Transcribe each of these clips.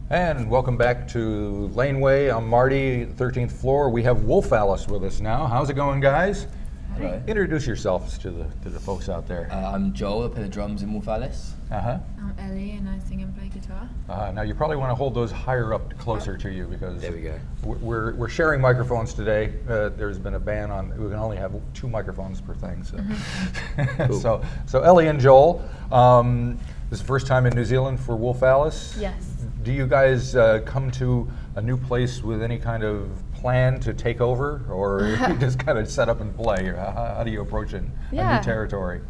And welcome back to Laneway. I'm Marty, 13th floor. We have Wolf Alice with us now. How's it going, guys? Hello. Introduce yourselves to the folks out there. I'm Joel, I play the drums in Wolf Alice. Uh-huh. I'm Ellie and I sing and play guitar. Now you probably want to hold those higher up, closer to you, because There we go. we're sharing microphones today. There's been a ban on we can only have 2 microphones per thing. So, Cool. so Ellie and Joel, this is the first time in New Zealand for Wolf Alice. Yes. Do you guys come to a new place with any kind of plan to take over, or you just kind of set up and play? Or how do you approach it? A Yeah. new territory.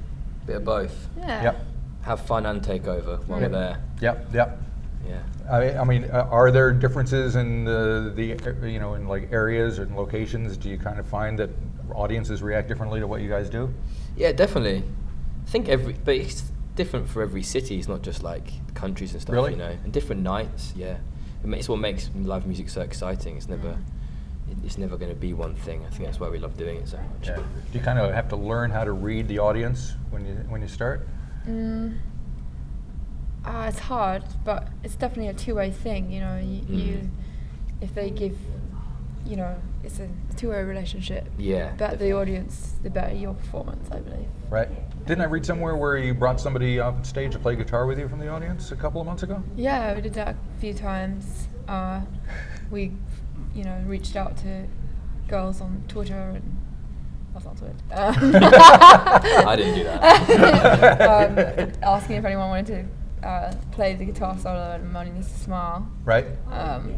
Bit of both. Yeah. Yep. Have fun and take over while we're there. Yep. Yep. Yeah. I mean, are there differences in the in like areas and locations? Do you kind of find that audiences react differently to what you guys do? Yeah, definitely. I think but it's different for every city. It's not just like countries and stuff, Really? you know. And different nights, yeah. It's what makes live music so exciting. It's never going to be one thing. I think that's why we love doing it so much. Yeah. Do you kind of have to learn how to read the audience when you start? It's hard, but it's definitely a two-way thing. You know, you if they give, you know, it's a two-way relationship. Yeah. The better the audience, the better your performance, I believe. Right. Didn't I read somewhere where you brought somebody up on stage to play guitar with you from the audience a couple of months ago? Yeah, we did that a few times. We, you know, reached out to girls on Twitter and. That's not Twitter. I didn't do that. Asking if anyone wanted to play the guitar solo and Money Needs to Smile. Right.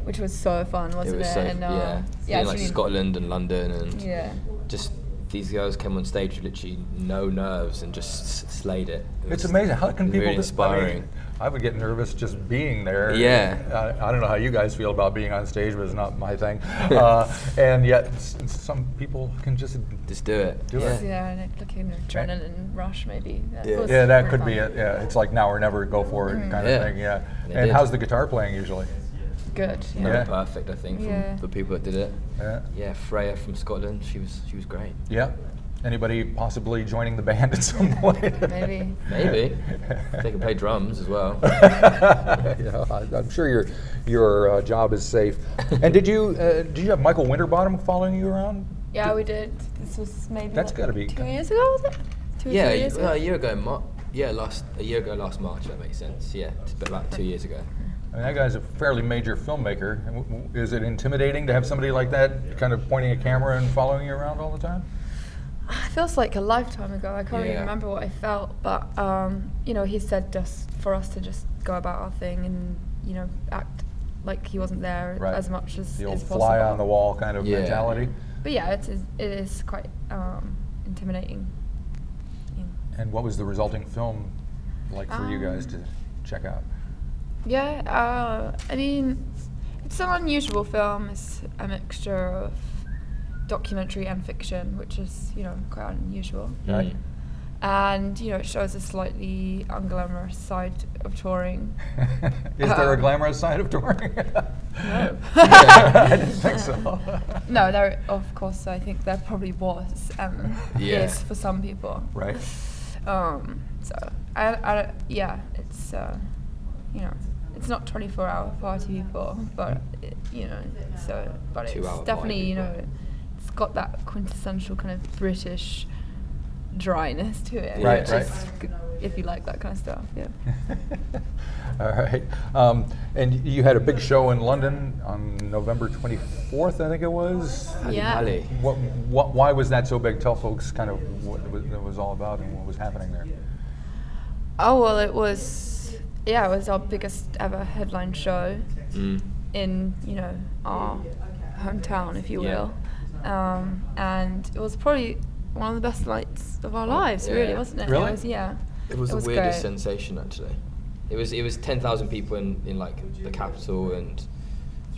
Which was so fun, wasn't it? It was so, And, yeah. yeah, In like actually- Scotland and London and Yeah. just these girls came on stage with literally no nerves and just slayed it. It's amazing. How can people? really inspiring. I would get nervous just being there. Yeah. I don't know how you guys feel about being on stage, but it's not my thing. And yet, some people can just do it. do it. Yeah, and like an adrenaline rush maybe. Yeah. was Yeah, that very could fun. be it. Yeah, it's like now or never, go for it kind of Yeah. thing. Yeah. They And did. how's the guitar playing usually? Good. Yeah. Very Yeah. perfect, I think, from Yeah. the people that did it. Yeah. Yeah, Freya from Scotland, she was great. Yeah. Anybody possibly joining the band at some point? Maybe. Maybe they can play drums as well. I'm sure your job is safe. And did you have Michael Winterbottom following you around? Yeah, we did. This was maybe That's gotta be 2 years ago, was it? 2 or 3 years ago? a year ago, a year ago last March. That makes sense. Yeah, it's about 2 years ago. I mean, that guy's a fairly major filmmaker. Is it intimidating to have somebody like that kind of pointing a camera and following you around all the time? It feels like a lifetime ago. I can't Yeah. even remember what I felt, but you know, he said just for us to just go about our thing and you know act like he wasn't there Right. as much as The old is possible. fly on the wall kind of Yeah. mentality. But yeah, it is quite intimidating. Yeah. And what was the resulting film like for you guys to check out? Yeah, I mean, it's an unusual film. It's a mixture of documentary and fiction, which is, you know, quite unusual. Right. And, you know, it shows a slightly unglamorous side of touring. Is there a glamorous side of touring? No. I didn't think so. No, there, of course, I think there probably was, and Yeah. is for some people. Right. So, yeah, it's, you know, it's not 24-hour party people, but, you know, so, but it's 2-hour definitely, party you know, people. it's got that quintessential kind of British dryness to it. Right, which right. is good if you like that kind of stuff, yeah. All right. And you had a big show in London on November 24th, I think it was. Yeah. Alley. Why was that so big? Tell folks kind of what it was all about and what was happening there. Oh, well, it was our biggest ever headline show in, you know, our hometown, if you Yeah. will. And it was probably one of the best nights of our lives, yeah. really, wasn't it? Really? It was, yeah. It was the great. weirdest sensation, actually. It was 10,000 people in like the capital, and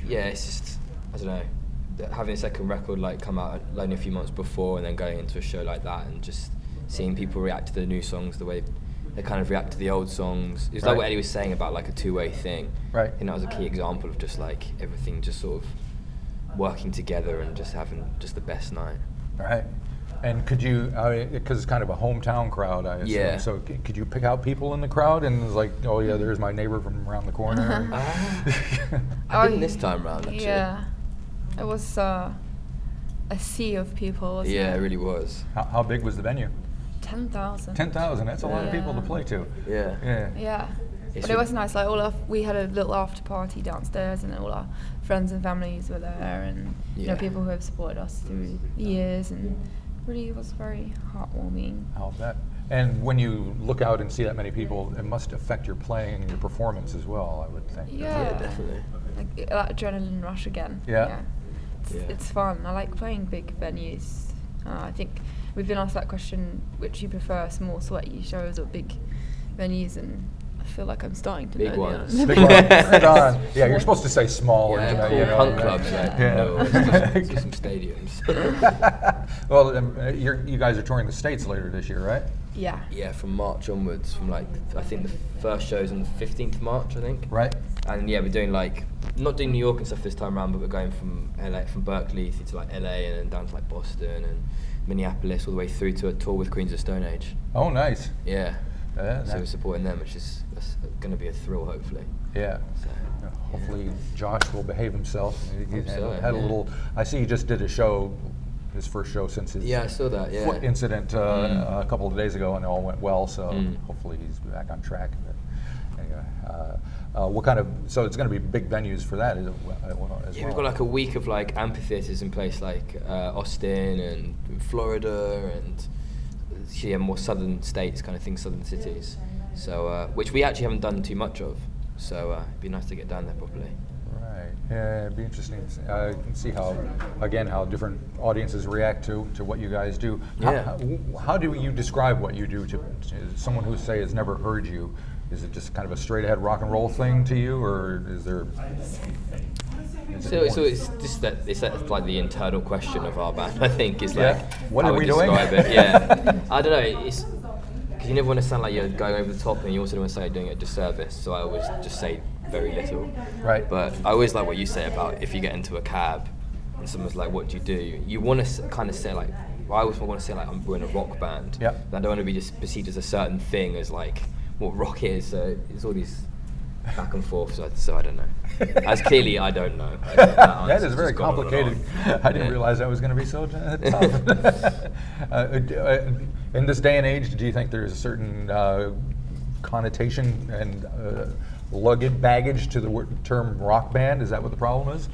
yeah, it's just, I don't know, having a second record like come out only a few months before, and then going into a show like that, and just seeing people react to the new songs the way they kind of react to the old songs. It's like what Right. Ellie was saying about like a two-way thing. Right. And that was a key example of just like everything just sort of working together and just having just the best night. All right. And could you, because it's kind of a hometown crowd, I assume, Yeah. so could you pick out people in the crowd and it's like, oh yeah, there's my neighbor from around the corner? I didn't this time round, actually. Yeah, it was a sea of people. Wasn't Yeah, it it really was. How big was the venue? 10,000. 10,000, that's a lot of people to Yeah. play to. Yeah. Yeah. Yeah. It's But it was nice. Like we had a little after party downstairs, and all our friends and families were there, and you know, Yeah. people who have supported us through the years, and really was very heartwarming. I'll bet. And when you look out and see that many people, it must affect your playing and your performance as well, I would think. Yeah, definitely. Like that adrenaline rush again. Yeah. Yeah. It's fun. I like playing big venues. I think we've been asked that question: which you prefer, small, sweaty shows or big venues? And I feel like I'm starting to Big know the ones. answer. Big one. Right on. Yeah, you're supposed to say small. Yeah, and, cool you know, punk right? clubs, like, Yeah. no, it's just some stadiums. Well, you guys are touring the States later this year, right? Yeah. Yeah, from March onwards, from like, I think the first show's on the 15th of March, I think. Right. And yeah, we're doing like, not doing New York and stuff this time around, but we're going from LA, from Berkeley through to like LA and then down to like Boston and Minneapolis all the way through to a tour with Queens of Stone Age. Oh, nice. Yeah. Yeah, So we're supporting them, which is going to be a thrill, hopefully. Yeah. So, Hopefully Josh will behave himself. He Hope so, had a yeah. little. I see he just did a show, his first show since his Yeah, I saw that, yeah. foot incident a couple of days ago, and it all went well. So Mm. hopefully he's back on track. But anyway, what kind of? So it's going to be big venues for that as well. Yeah, we've got like a week of like amphitheatres in place, like Austin and Florida and yeah, more southern states kind of thing, southern cities. So which we actually haven't done too much of. So it'd be nice to get down there properly. Right. Yeah, it'd be interesting. I can see how different audiences react to what you guys do. Yeah. How do you describe what you do to someone who say has never heard you? Is it just kind of a straight ahead rock and roll thing to you, or is there? So it's just that it's like the internal question of our band. I think is like What how are we we doing? describe it. Yeah, I don't know. It's because you never want to sound like you're going over the top, and you also don't want to say you're doing it a disservice. So I always just say very little. Right. But I always like what you say about if you get into a cab and someone's like, "What do you do?" You want to kind of say like, well, I always want to say like, we're in a rock band. Yeah. I don't want to be just perceived as a certain thing as like what rock is. So it's all these back and forth. So I don't know. As clearly, I don't know. That is very complicated. I didn't realize that was going to be so tough. In this day and age, do you think there's a certain connotation and baggage to the term rock band? Is that what the problem is?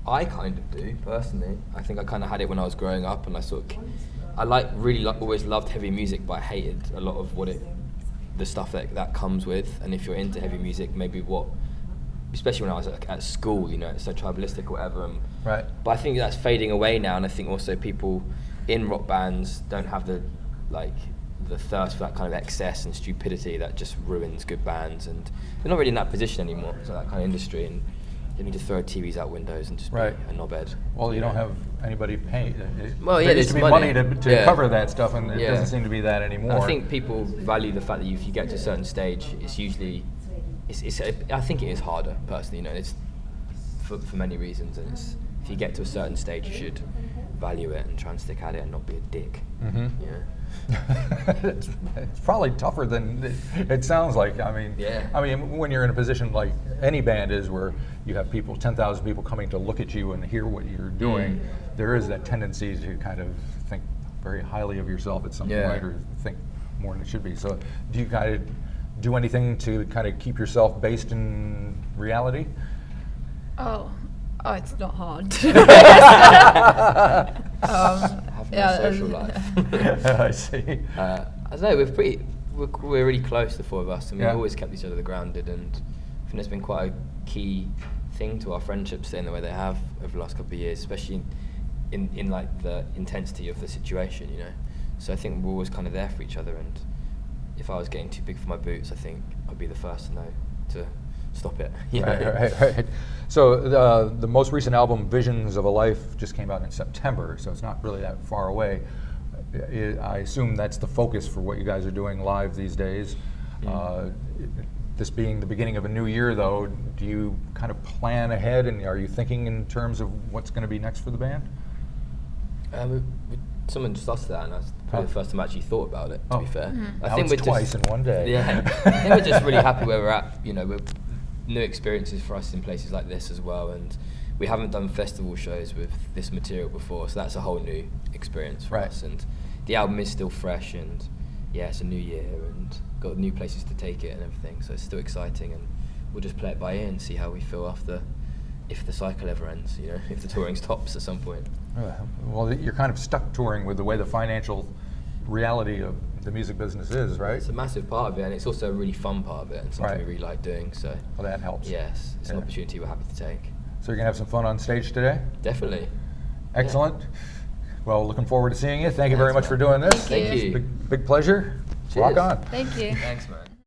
I kind of do, personally. I think I kind of had it when I was growing up, and always loved heavy music, but I hated a lot of the stuff that comes with. And if you're into heavy music, maybe especially when I was at school, you know, it's so tribalistic or whatever. Right. But I think that's fading away now, and I think also people in rock bands don't have the thirst for that kind of excess and stupidity that just ruins good bands, and they're not really in that position anymore. So that kind of industry, and they need to throw TVs out windows and just be a knobhead. Well, you don't have anybody paying. Well, yeah, there used to be money to Yeah. cover that stuff, and it Yeah. doesn't seem to be that anymore. I think people value the fact that if you get to a certain stage, it's usually, I think it is harder, personally. You know, it's for many reasons, and if you get to a certain stage, you should value it and try and stick at it and not be a dick. Mm-hmm. Yeah. it's probably tougher than it sounds like. I mean, when you're in a position like any band is, where you have 10,000 people coming to look at you and hear what you're doing, there is that tendency to kind of think very highly of yourself at some point, or think more than it should be. So, do you kind of do anything to kind of keep yourself based in reality? Oh, it's not hard. Have no social life. I see. I don't know. We're really close, the four of us, and we've Yeah. always kept each other grounded. And I think it's been quite a key thing to our friendship staying the way they have over the last couple of years, especially in like the intensity of the situation, you know. So I think we're always kind of there for each other. And if I was getting too big for my boots, I think I'd be the first to know to stop it. You know? Right. So the most recent album, Visions of a Life, just came out in September, so it's not really that far away. I assume that's the focus for what you guys are doing live these days. This being the beginning of a new year, though, do you kind of plan ahead, and are you thinking in terms of what's going to be next for the band? Someone just asked that, and that's probably the first time I actually thought about it. To be fair, I think we're twice in one day. Yeah, I think we're just really happy where we're at. You know, we're new experiences for us in places like this as well, and we haven't done festival shows with this material before, so that's a whole new experience for us. And the album is still fresh, and yeah, it's a new year, and got new places to take it and everything. So it's still exciting, and we'll just play it by ear and see how we feel after, if the cycle ever ends. You know, if the touring stops at some point. Well, you're kind of stuck touring with the way the financial reality of the music business is, right? It's a massive part of it, and it's also a really fun part of it, and something we really like doing. So well, that helps. Yes, it's an opportunity we're happy to take. So you're gonna have some fun on stage today? Definitely. Excellent. Yeah. Well, looking forward to seeing you. Thank you very much for doing this. Thank you. Big pleasure. Cheers. Rock on. Thank you. Thanks, man.